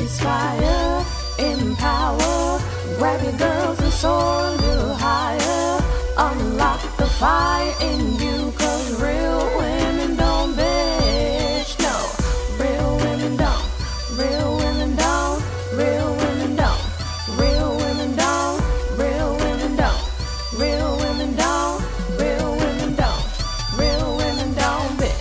inspire, empower, grab your girls and soar a little higher. Unlock the fire in you, cause real women don't bitch, no. Real women don't, real women don't, real women don't, real women don't, real women don't, real women don't, real women don't, real women don't bitch.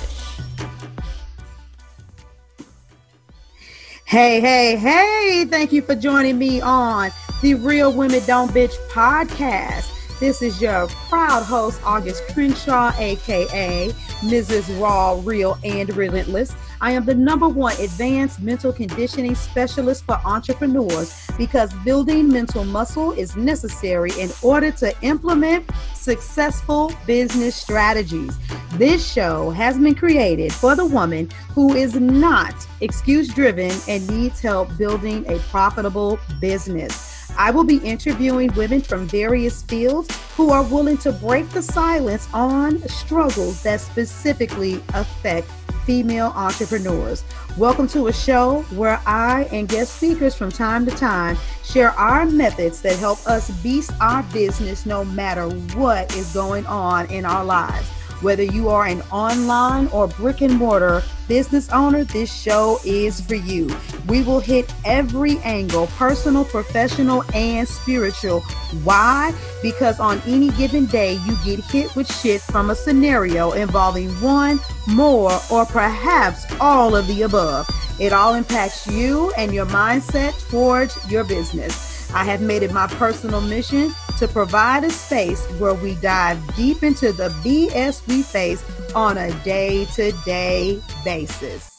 Hey, thank you for joining me on the Real Women Don't Bitch podcast. This is your proud host, August Crenshaw, aka Mrs. Raw, Real, and Relentless. I am the #1 advanced mental conditioning specialist for entrepreneurs because building mental muscle is necessary in order to implement successful business strategies. This show has been created for the woman who is not excuse-driven and needs help building a profitable business. I will be interviewing women from various fields who are willing to break the silence on struggles that specifically affect female entrepreneurs. Welcome to a show where I and guest speakers from time to time share our methods that help us beast our business no matter what is going on in our lives. Whether you are an online or brick and mortar business owner, this show is for you. We will hit every angle, personal, professional, and spiritual. Why? Because on any given day, you get hit with shit from a scenario involving one, more, or perhaps all of the above. It all impacts you and your mindset towards your business. I have made it my personal mission to provide a space where we dive deep into the BS we face on a day-to-day basis.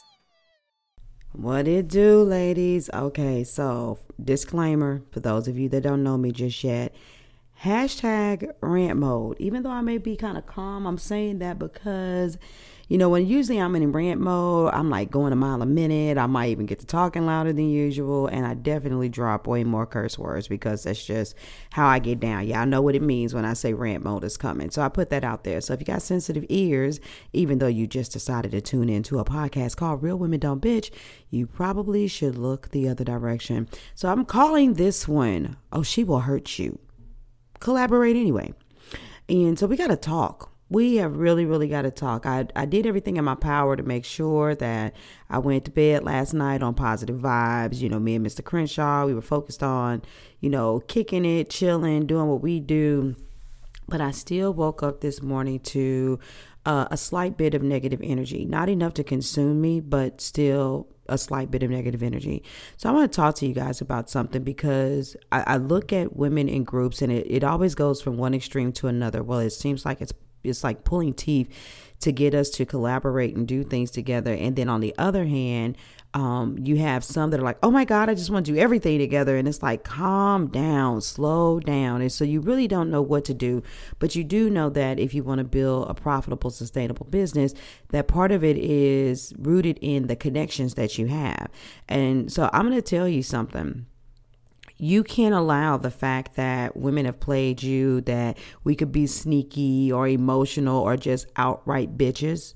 What it do, ladies? Okay, so disclaimer for those of you that don't know me just yet. Hashtag rant mode. Even though I may be kind of calm, I'm saying that because, when usually I'm in rant mode, I'm like going a mile a minute. I might even get to talking louder than usual. And I definitely drop way more curse words because that's just how I get down. Y'all know what it means when I say rant mode is coming. So I put that out there. So if you got sensitive ears, even though you just decided to tune into a podcast called Real Women Don't Bitch, you probably should look the other direction. So I'm calling this one, Oh, She Will Hurt You. Collaborate anyway. And so we got to talk. We have really got to talk. I did everything in my power to make sure that I went to bed last night on positive vibes. Me and Mr. Crenshaw, we were focused on, kicking it, chilling, doing what we do. But I still woke up this morning to a slight bit of negative energy. Not enough to consume me, but still a slight bit of negative energy. So I want to talk to you guys about something because I look at women in groups and it always goes from one extreme to another. Well, it seems like it's like pulling teeth to get us to collaborate and do things together. And then on the other hand, you have some that are like, oh my God, I just want to do everything together. And it's like, calm down, slow down. And so you really don't know what to do, but you do know that if you want to build a profitable, sustainable business, that part of it is rooted in the connections that you have. And so I'm going to tell you something. You can't allow the fact that women have played you, that we could be sneaky or emotional or just outright bitches.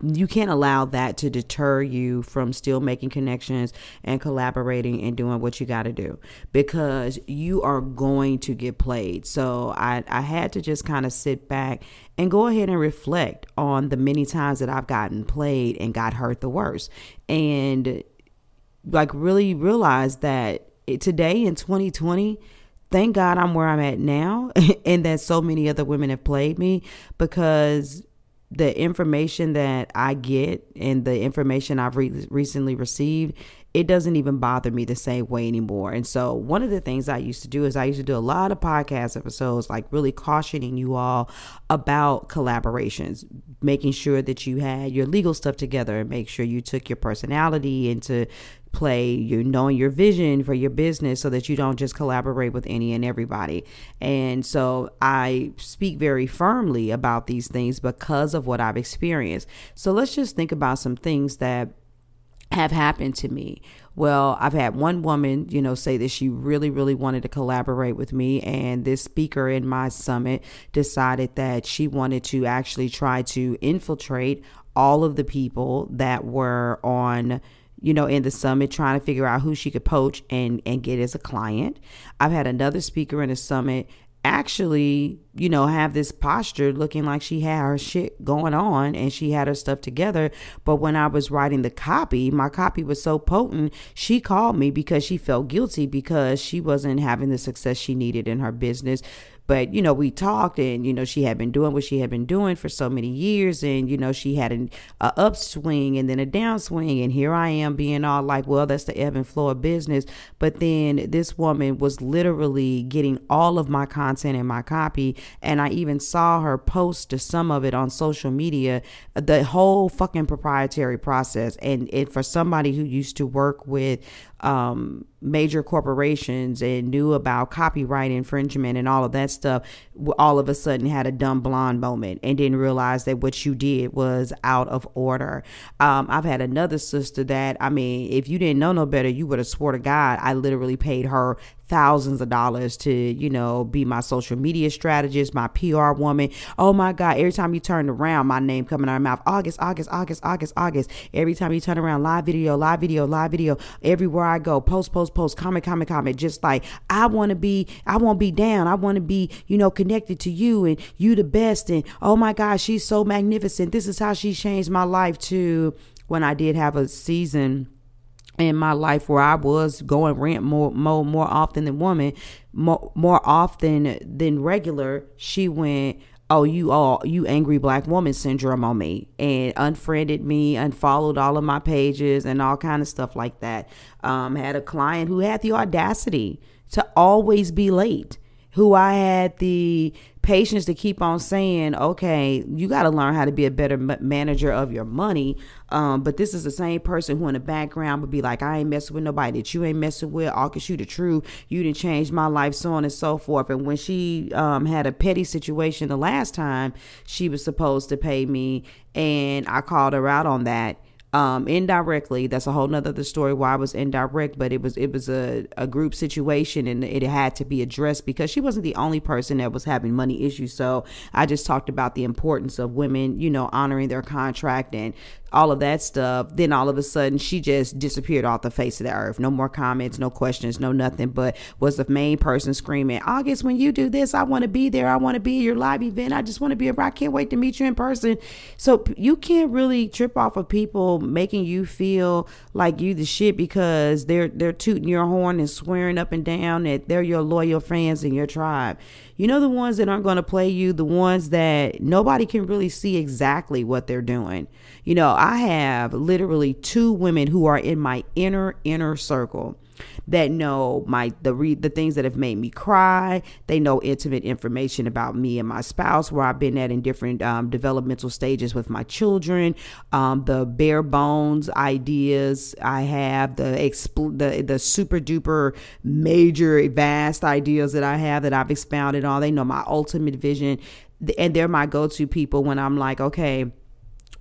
You can't allow that to deter you from still making connections and collaborating and doing what you got to do, because you are going to get played. So I had to just kind of sit back and go ahead and reflect on the many times that I've gotten played and got hurt the worst, and like really realize that today in 2020, thank God I'm where I'm at now and that so many other women have played me, because the information that I get and the information I've recently received, it doesn't even bother me the same way anymore. And so one of the things I used to do is I used to do a lot of podcast episodes, like really cautioning you all about collaborations, making sure that you had your legal stuff together and make sure you took your personality into play, you knowing your vision for your business so that you don't just collaborate with any and everybody. And so I speak very firmly about these things because of what I've experienced. So let's just think about some things that have happened to me. Well, I've had one woman, say that she really wanted to collaborate with me. And this speaker in my summit decided that she wanted to actually try to infiltrate all of the people that were on in the summit, trying to figure out who she could poach and get as a client. I've had another speaker in the summit actually, have this posture looking like she had her shit going on and she had her stuff together. But when I was writing the copy, my copy was so potent, she called me because she felt guilty because she wasn't having the success she needed in her business. But, we talked and, she had been doing what she had been doing for so many years. And, she had an upswing and then a downswing. And here I am being all like, well, that's the ebb and flow of business. But then this woman was literally getting all of my content in my copy. And I even saw her post some of it on social media, the whole fucking proprietary process. And for somebody who used to work with major corporations and knew about copyright infringement and all of that stuff, all of a sudden had a dumb blonde moment and didn't realize that what you did was out of order. I've had another sister that, if you didn't know no better, you would have swore to God I literally paid her thousands of dollars to, be my social media strategist, my PR woman. Oh my God. Every time you turn around, my name coming out of her mouth, August. Every time you turn around, live video, everywhere I go, post, comment. Just like, I won't be down. I want to be, connected to you and you the best. And oh my God, she's so magnificent. This is how she changed my life too. When I did have a season in my life where I was going rant more often than more often than regular, she went, oh, you angry black woman syndrome on me, and unfriended me, unfollowed all of my pages and all kind of stuff like that. Had a client who had the audacity to always be late, who I had the patience to keep on saying, okay, you got to learn how to be a better manager of your money. But this is the same person who in the background would be like, I ain't messing with nobody that you ain't messing with. I'll get you the truth. You didn't change my life, so on and so forth. And when she had a petty situation the last time, she was supposed to pay me, and I called her out on that. Indirectly, that's a whole nother story why I was indirect, but it was a group situation and it had to be addressed because she wasn't the only person that was having money issues. So I just talked about the importance of women, honoring their contract and all of that stuff. Then all of a sudden she just disappeared off the face of the earth. No more comments, no questions, no nothing, but was the main person screaming, August, when you do this, I want to be there. I want to be at your live event. I just want to be I can't wait to meet you in person. So you can't really trip off of people making you feel like you the shit because they're tooting your horn and swearing up and down that they're your loyal fans in your tribe. The ones that aren't going to play you, the ones that nobody can really see exactly what they're doing. I have literally 2 women who are in my inner circle that know the things that have made me cry. They know intimate information about me and my spouse, where I've been at in different developmental stages with my children, the bare bones ideas I have, the super duper major vast ideas that I have that I've expounded on. They know my ultimate vision, and they're my go-to people when I'm like, okay,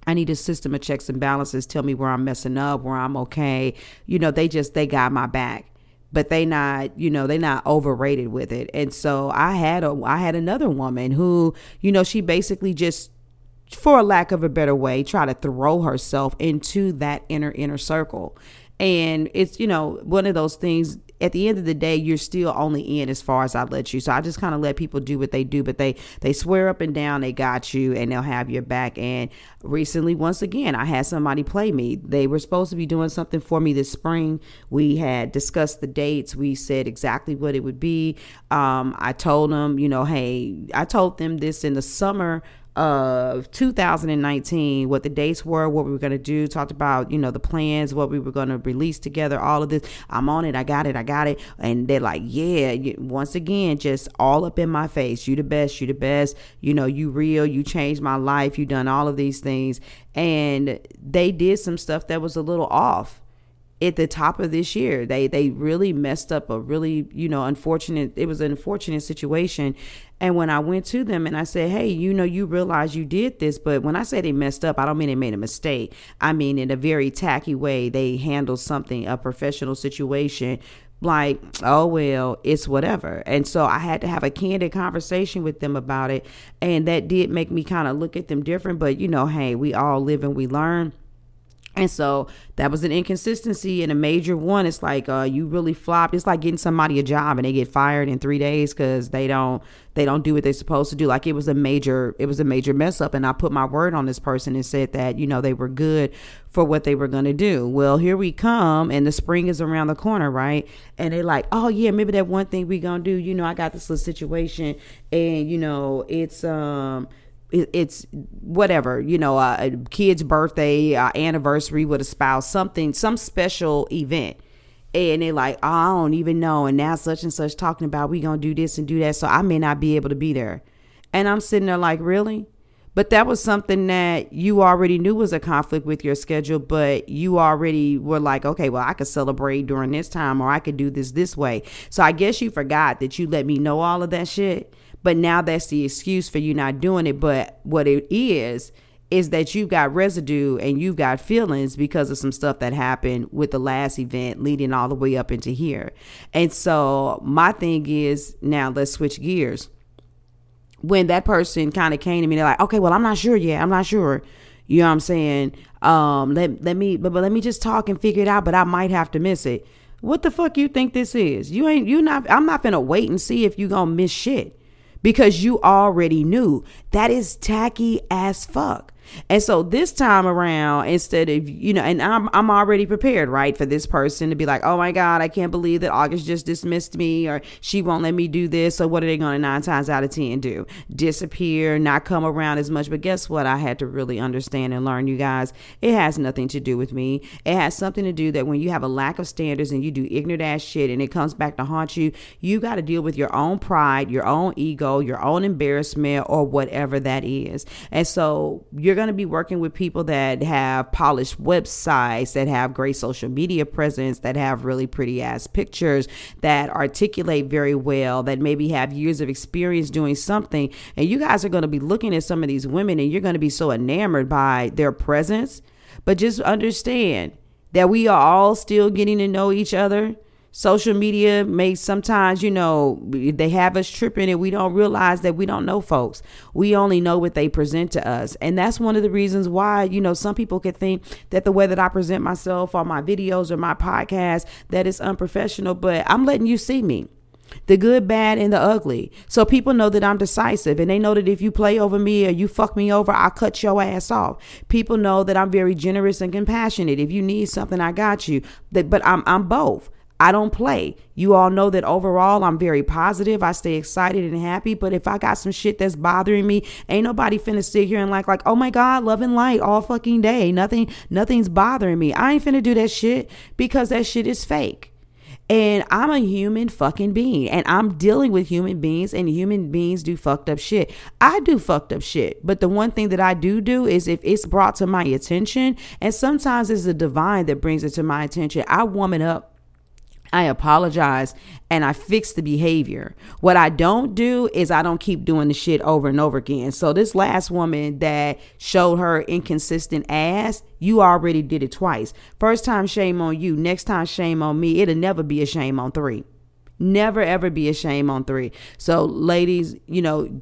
I need a system of checks and balances. Tell me where I'm messing up, where I'm okay. They got my back, but they not overrated with it. And so I had another woman who, she basically just, for a lack of a better way, try to throw herself into that inner circle. And it's, one of those things, at the end of the day, you're still only in as far as I let you. So I just kind of let people do what they do, but they swear up and down they got you and they'll have your back. And recently, once again, I had somebody play me. They were supposed to be doing something for me this spring. We had discussed the dates. We said exactly what it would be. I told them, I told them this in the summer of 2019, what the dates were, what we were going to do, talked about, the plans, what we were going to release together, all of this. I'm on it. I got it. And they're like, yeah, once again, just all up in my face. You the best. You real, you changed my life. You done all of these things. And they did some stuff that was a little off. At the top of this year, they really messed up a really, unfortunate situation. And when I went to them and I said, hey, you realize you did this, but when I say they messed up, I don't mean they made a mistake. I mean, in a very tacky way, they handled a professional situation like, oh, well, it's whatever. And so I had to have a candid conversation with them about it. And that did make me kind of look at them different. But, hey, we all live and we learn. And so that was an inconsistency and a major one. It's like you really flopped. It's like getting somebody a job and they get fired in 3 days because they don't do what they're supposed to do. Like it was a major mess up. And I put my word on this person and said that, they were good for what they were going to do. Well, here we come, and the spring is around the corner, right? And they're like, oh yeah, maybe that one thing we gonna do. I got this little situation, and it's whatever, a kid's birthday, anniversary with a spouse, some special event. And they're like, oh, I don't even know. And now such and such talking about we going to do this and do that. So I may not be able to be there. And I'm sitting there like, really? But that was something that you already knew was a conflict with your schedule, but you already were like, okay, well, I could celebrate during this time, or I could do this way. So I guess you forgot that you let me know all of that shit. But now that's the excuse for you not doing it. But what it is that you've got residue and you've got feelings because of some stuff that happened with the last event leading all the way up into here. And so my thing is, now let's switch gears. When that person kind of came to me, they're like, okay, well, I'm not sure yet. I'm not sure. You know what I'm saying? Let me just talk and figure it out, but I might have to miss it. What the fuck you think this is? I'm not finna wait and see if you gonna miss shit. Because you already knew. That is tacky as fuck. And so this time around, instead of, and I'm already prepared, right, for this person to be like, oh my God, I can't believe that August just dismissed me, or she won't let me do this. So what are they going to 9 times out of 10 do? Disappear, not come around as much. But guess what? I had to really understand and learn, you guys, it has nothing to do with me. It has something to do that when you have a lack of standards and you do ignorant ass shit and it comes back to haunt you, you got to deal with your own pride, your own ego, your own embarrassment, or whatever that is. And so you're going to be working with people that have polished websites, that have great social media presence, that have really pretty ass pictures, that articulate very well, that maybe have years of experience doing something. And you guys are going to be looking at some of these women and you're going to be so enamored by their presence. But just understand that we are all still getting to know each other. Social media makes sometimes, they have us tripping and we don't realize that we don't know folks. We only know what they present to us. And that's one of the reasons why, some people could think that the way that I present myself on my videos or my podcast, that it's unprofessional, but I'm letting you see me. The good, bad, and the ugly. So people know that I'm decisive, and they know that if you play over me or you fuck me over, I'll cut your ass off. People know that I'm very generous and compassionate. If you need something, I got you. But I'm both. I don't play. You all know that overall I'm very positive. I stay excited and happy. But if I got some shit that's bothering me, ain't nobody finna sit here and like, oh my God, love and light all fucking day. Nothing's bothering me. I ain't finna do that shit because that shit is fake. And I'm a human fucking being, and I'm dealing with human beings, and human beings do fucked up shit. I do fucked up shit. But the one thing that I do is if it's brought to my attention, and sometimes it's the divine that brings it to my attention, I warm it up. I apologize and I fix the behavior. What I don't do is I don't keep doing the shit over and over again. So this last woman that showed her inconsistent ass, you already did it twice. First time, shame on you. Next time, shame on me. It'll never be a shame on 3. Never, ever be a shame on 3. So ladies,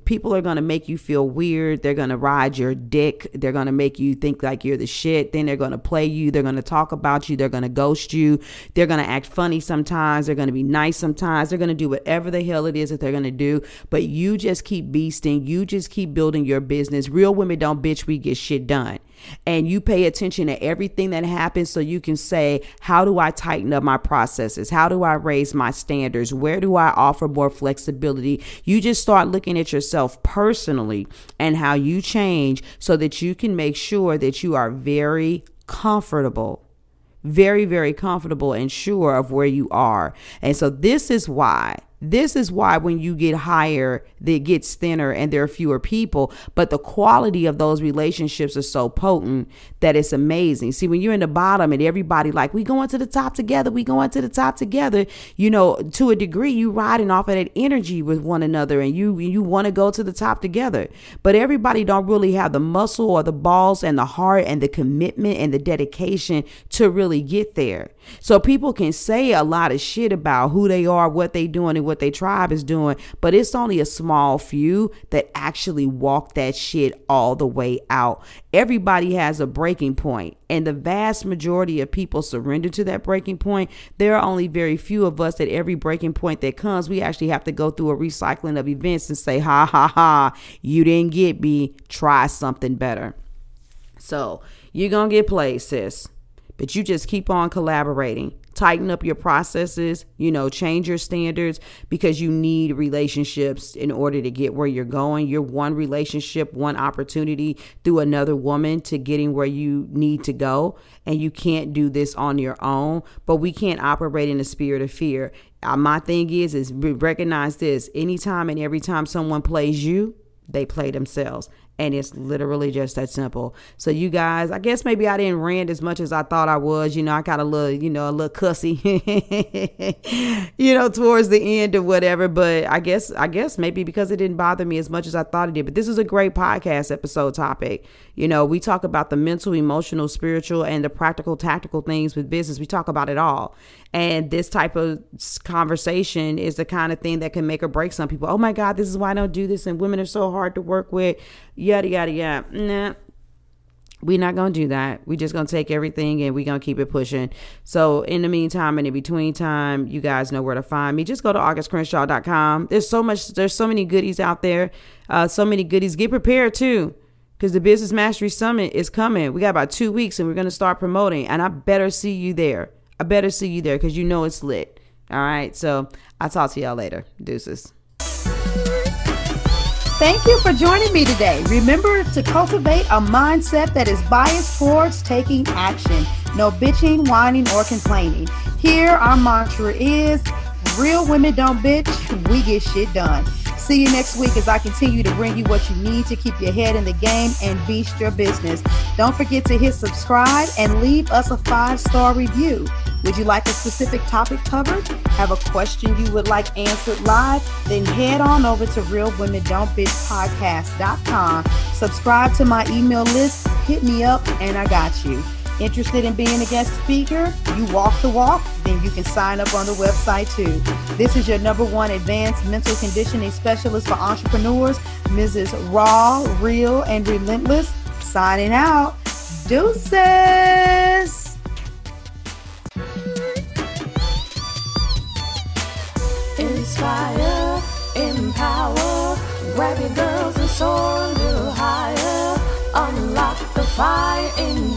people are going to make you feel weird. They're going to ride your dick. They're going to make you think like you're the shit. Then they're going to play you. They're going to talk about you. They're going to ghost you. They're going to act funny sometimes. They're going to be nice sometimes. They're going to do whatever the hell it is that they're going to do. But you just keep beasting. You just keep building your business. Real women don't bitch. We get shit done. And you pay attention to everything that happens so you can say, how do I tighten up my processes? How do I raise my standards? Where do I offer more flexibility? You just start looking at yourself personally and how you change so that you can make sure that you are very comfortable, very, very comfortable and sure of where you are. And so this is why when you get higher, it gets thinner and there are fewer people, but the quality of those relationships are so potent that it's amazing. See, when you're in the bottom and everybody like, we going to the top together, to a degree, you riding off of that energy with one another and you want to go to the top together, but everybody don't really have the muscle or the balls and the heart and the commitment and the dedication to really get there. So people can say a lot of shit about who they are, what they doing and what what their tribe is doing, but it's only a small few that actually walk that shit all the way out. Everybody has a breaking point, and the vast majority of people surrender to that breaking point. There are only very few of us at every breaking point that comes, we actually have to go through a recycling of events and say, ha ha ha, you didn't get me, try something better. So you're gonna get played, sis, but you just keep on collaborating. Tighten up your processes, change your standards, because you need relationships in order to get where you're going. You're one relationship, one opportunity through another woman to getting where you need to go. And you can't do this on your own, but we can't operate in the spirit of fear. My thing is recognize this: anytime and every time someone plays you, they play themselves. And it's literally just that simple. So you guys, I guess maybe I didn't rant as much as I thought I was. I got a little cussy, towards the end or whatever. But I guess maybe because it didn't bother me as much as I thought it did. But this is a great podcast episode topic. We talk about the mental, emotional, spiritual, and the practical, tactical things with business. We talk about it all. And this type of conversation is the kind of thing that can make or break some people. Oh my God, this is why I don't do this. And women are so hard to work with. Yada, yada, yada. Nah, we're not going to do that. We're just going to take everything and we're going to keep it pushing. So in the meantime and in between time, you guys know where to find me. Just go to augustcrenshaw.com. There's so many goodies out there. So many goodies. Get prepared too, because the Business Mastery Summit is coming. We got about 2 weeks and we're going to start promoting, and I better see you there. Because it's lit. All right. So I'll talk to y'all later. Deuces. Thank you for joining me today. Remember to cultivate a mindset that is biased towards taking action. No bitching, whining, or complaining. Here, our mantra is, real women don't bitch, we get shit done. See you next week as I continue to bring you what you need to keep your head in the game and beast your business. Don't forget to hit subscribe and leave us a 5-star review. Would you like a specific topic covered? Have a question you would like answered live? Then head on over to realwomendon'tbitchpodcast.com. Subscribe to my email list, hit me up, and I got you. Interested in being a guest speaker? You walk the walk? Then you can sign up on the website too. This is your #1 advanced mental conditioning specialist for entrepreneurs, Mrs. Raw, Real, and Relentless. Signing out. Deuces. Inspire, empower, grab your girls and soar a little higher. Unlock the fire in